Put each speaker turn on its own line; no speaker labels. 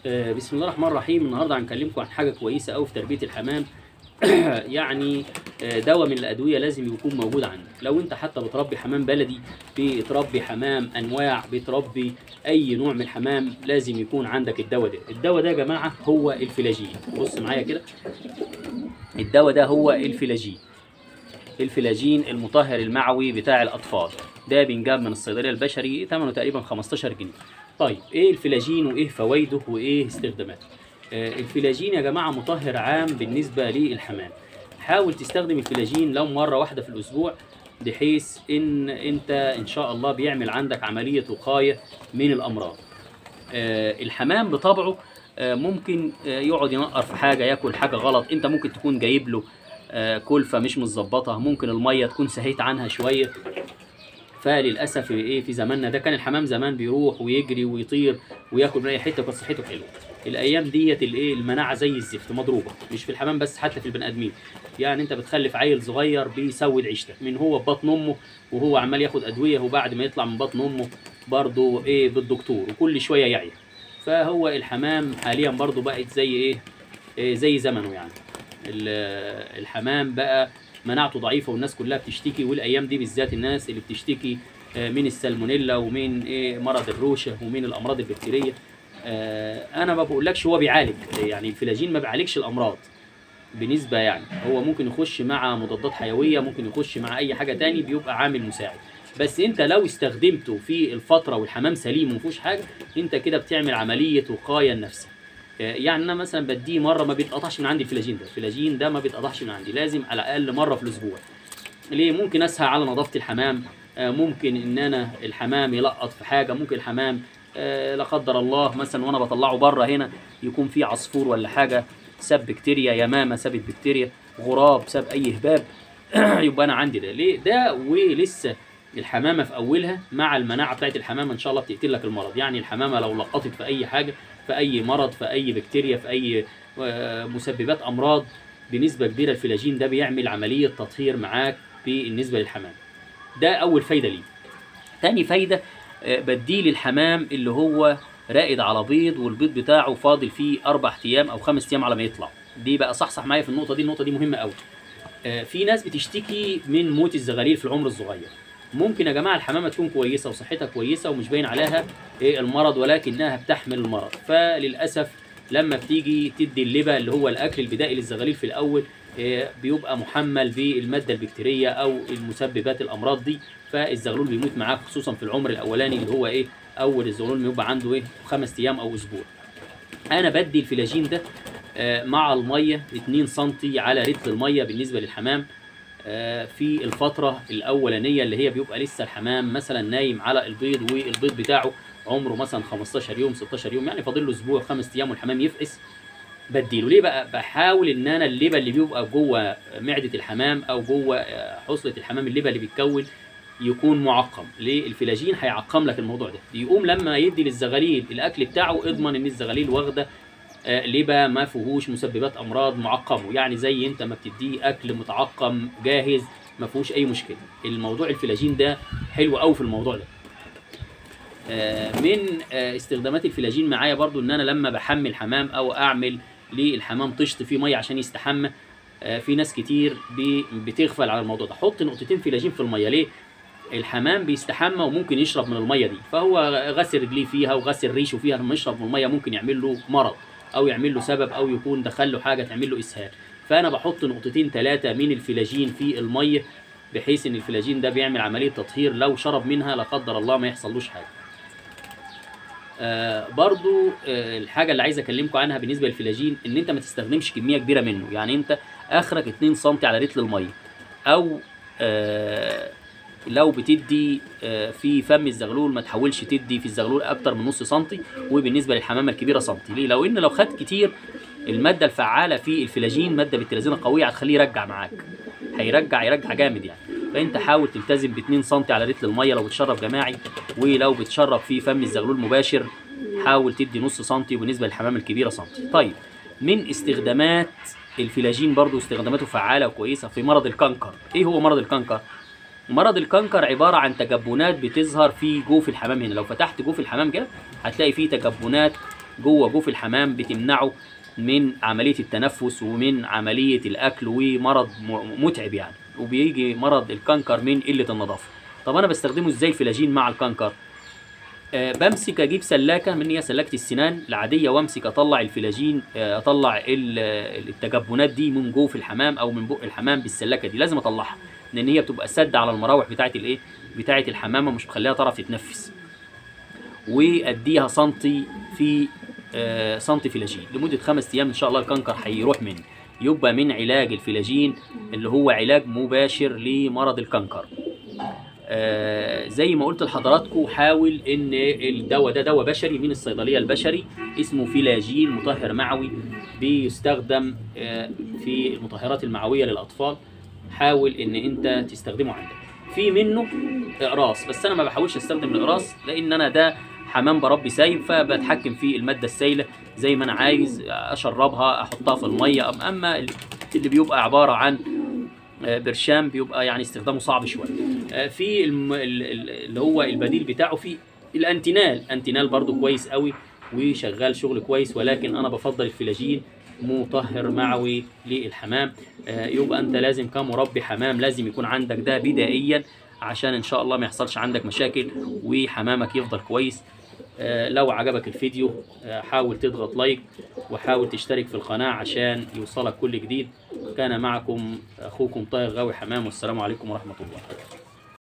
بسم الله الرحمن الرحيم. النهارده هنكلمكم عن حاجه كويسه قوي في تربيه الحمام. يعني دواء من الادويه لازم يكون موجود عندك. لو انت حتى بتربي حمام بلدي، بتربي حمام انواع، بتربي اي نوع من الحمام، لازم يكون عندك الدواء ده. الدواء ده يا جماعه هو الفلاجين. بص معايا كده، الدواء ده هو الفلاجين. الفلاجين المطهر المعوي بتاع الاطفال، ده بينجاب من الصيدليه البشري، ثمنه تقريبا 15 جنيه. طيب ايه الفلاجين وايه فوائده وايه استخداماته؟ الفلاجين يا جماعه مطهر عام بالنسبه للحمام. حاول تستخدم الفلاجين لو مره واحده في الاسبوع، بحيث ان انت ان شاء الله بيعمل عندك عمليه وقايه من الامراض. الحمام بطبعه ممكن يقعد ينقر في حاجه، ياكل حاجه غلط، انت ممكن تكون جايب له كلفه مش متظبطه، ممكن الميه تكون سهيت عنها شويه. فللاسف ايه، في زماننا ده كان الحمام زمان بيروح ويجري ويطير وياكل من اي حته وكانت صحته حلوه. الايام ديت الايه، المناعه زي الزفت مضروبه، مش في الحمام بس، حتى في البني ادمين. يعني انت بتخلف عيل صغير بيسود عيشتك من هو في بطن امه، وهو عمال ياخد ادويه، وبعد ما يطلع من بطن امه برضه ايه بالدكتور، وكل شويه يعيا. فهو الحمام حاليا برضه بقت زي ايه، زي زمنه يعني. الحمام بقى مناعته ضعيفه والناس كلها بتشتكي، والايام دي بالذات الناس اللي بتشتكي من السالمونيلا ومن مرض الروشه ومن الامراض البكتيريه. انا ما بقولكش هو بيعالج، يعني الفلاجين ما بيعالجش الامراض بنسبه، يعني هو ممكن يخش مع مضادات حيويه، ممكن يخش مع اي حاجه تاني، بيبقى عامل مساعد. بس انت لو استخدمته في الفتره والحمام سليم ومفيهوش حاجه، انت كده بتعمل عمليه وقايه لنفسك. يعني انا مثلا بديه مره، ما بيتقطعش من عندي الفلاجين ده. الفلاجين ده ما بيتقطعش من عندي، لازم على الاقل مره في الاسبوع. ليه؟ ممكن اسهى على نظافه الحمام، ممكن ان انا الحمام يلقط في حاجه، ممكن الحمام لا قدر الله مثلا وانا بطلعه بره هنا يكون في عصفور ولا حاجه ساب بكتيريا، يمامه سابت بكتيريا، غراب ساب اي هباب. يبقى انا عندي ده ليه ده، ولسه الحمامه في اولها، مع المناعه بتاعت الحمامه ان شاء الله بتقتل لك المرض. يعني الحمامه لو لقطت في اي حاجه، في اي مرض، في اي بكتيريا، في اي مسببات امراض، بنسبه كبيره الفلاجين ده بيعمل عمليه تطهير معاك بالنسبه للحمام. ده اول فايده ليه. تاني فايده، بديه للحمام اللي هو رائد على بيض، والبيض بتاعه فاضل فيه 4 ايام او 5 ايام على ما يطلع. دي بقى صحصح معايا في النقطه دي، النقطه دي مهمه قوي. في ناس بتشتكي من موت الزغاليل في العمر الصغير. ممكن يا جماعه الحمامه تكون كويسه وصحتها كويسه ومش باين عليها المرض، ولكنها بتحمل المرض. فللاسف لما بتيجي تدي اللبا اللي هو الاكل البدائي للزغاليل في الاول، بيبقى محمل بالماده البكتيريه او المسببات الامراض دي، فالزغلول بيموت معاك، خصوصا في العمر الاولاني اللي هو ايه، اول الزغلول بيبقى عنده 5 ايام او اسبوع. انا بدي الفلاجين ده مع الميه 2 سم على لتر الميه بالنسبه للحمام، في الفتره الاولانيه اللي هي بيبقى لسه الحمام مثلا نايم على البيض، والبيض بتاعه عمره مثلا 15 يوم 16 يوم، يعني فاضل له اسبوع 5 ايام والحمام يفقس. بديله ليه بقى؟ بحاول ان انا اللبن اللي بيبقى جوه معده الحمام او جوه حصله الحمام، اللبن اللي بيتكون يكون معقم. ليه؟ الفلاجين هيعقم لك الموضوع ده. يقوم لما يدي للزغاليل الاكل بتاعه، اضمن ان الزغاليل واخده لبا ما فيهوش مسببات امراض معقمه، يعني زي انت ما بتديه اكل متعقم جاهز ما فيهوش اي مشكله. الموضوع الفلاجين ده حلو قوي في الموضوع ده. من استخدامات الفلاجين معايا برضو، ان انا لما بحمل حمام او اعمل للحمام طشت فيه ميه عشان يستحمى، في ناس كتير بتغفل على الموضوع ده. حط نقطتين فلاجين في الميه. ليه؟ الحمام بيستحمى وممكن يشرب من الميه دي، فهو غسل رجليه فيها وغسل ريشه فيها، لما يشرب من الميه ممكن يعمل له مرض او يعمل له سبب، او يكون دخل له حاجه تعمل له اسهال. فانا بحط نقطتين 3 من الفلاجين في الميه، بحيث ان الفلاجين ده بيعمل عمليه تطهير، لو شرب منها لا قدر الله ما يحصلوش حاجه. برضو الحاجه اللي عايز اكلمكم عنها بالنسبه للفلاجين، ان انت ما تستخدمش كميه كبيره منه. يعني انت اخرك 2 سم على لتر الميه، او لو بتدي في فم الزغلول ما تحاولش تدي في الزغلول اكتر من نص سنتي، وبالنسبه للحمامه الكبيره سنتي. ليه؟ لو لو خد كتير، الماده الفعاله في الفلاجين ماده بنت لذينه قويه، هتخليه يرجع معاك، يرجع جامد يعني. فانت حاول تلتزم ب 2 سم على لتر الميه لو بتشرب جماعي، ولو بتشرب في فم الزغلول مباشر حاول تدي نص سنتي، وبالنسبه للحمامه الكبيره سنتي. طيب، من استخدامات الفلاجين برضو استخداماته فعاله وكويسه في مرض الكنكر. ايه هو مرض الكنكر؟ مرض الكنكر عباره عن تجبنات بتظهر في جوف الحمام. هنا لو فتحت جوف الحمام كده هتلاقي فيه تجبنات جوه جوف الحمام بتمنعه من عمليه التنفس ومن عمليه الاكل، ومرض متعب يعني، وبيجي مرض الكانكر من قله النظافه. طب انا بستخدمه ازاي الفلاجين مع الكانكر؟ بمسك اجيب سلاكه من هي سلاكه السنان العاديه، وامسك اطلع الفلاجين، اطلع التجبنات دي من جوف الحمام او من بق الحمام بالسلاكه دي. لازم اطلعها لان هي بتبقى سد على المراوح بتاعه الايه، بتاعه الحمامه، مش مخليها تعرف تتنفس. واديها سنتي في سنتي فلاجين لمده 5 ايام ان شاء الله الكانكر هيروح مني. يبقى من علاج الفلاجين اللي هو علاج مباشر لمرض الكانكر. زي ما قلت لحضراتكم، حاول ان الدواء ده دواء بشري من الصيدليه البشري، اسمه فلاجين مطهر معوي، بيستخدم في المطهرات المعويه للاطفال. حاول ان انت تستخدمه عندك. في منه اقراص، بس انا ما بحاولش استخدم الاقراص لان انا ده حمام بربي سايب، فبتحكم في الماده السائله زي ما انا عايز، اشربها احطها في الميه. اما اللي بيبقى عباره عن برشام بيبقى يعني استخدامه صعب شويه. في اللي هو البديل بتاعه في الانتينال برضو كويس قوي وشغال شغل كويس، ولكن انا بفضل الفلاجين مطهر معوي للحمام. يبقى انت لازم كمربي حمام لازم يكون عندك ده بدائيا عشان ان شاء الله ما يحصلش عندك مشاكل وحمامك يفضل كويس. لو عجبك الفيديو حاول تضغط لايك وحاول تشترك في القناة عشان يوصلك كل جديد. كان معكم أخوكم طاهر غاوي حمام، والسلام عليكم ورحمة الله.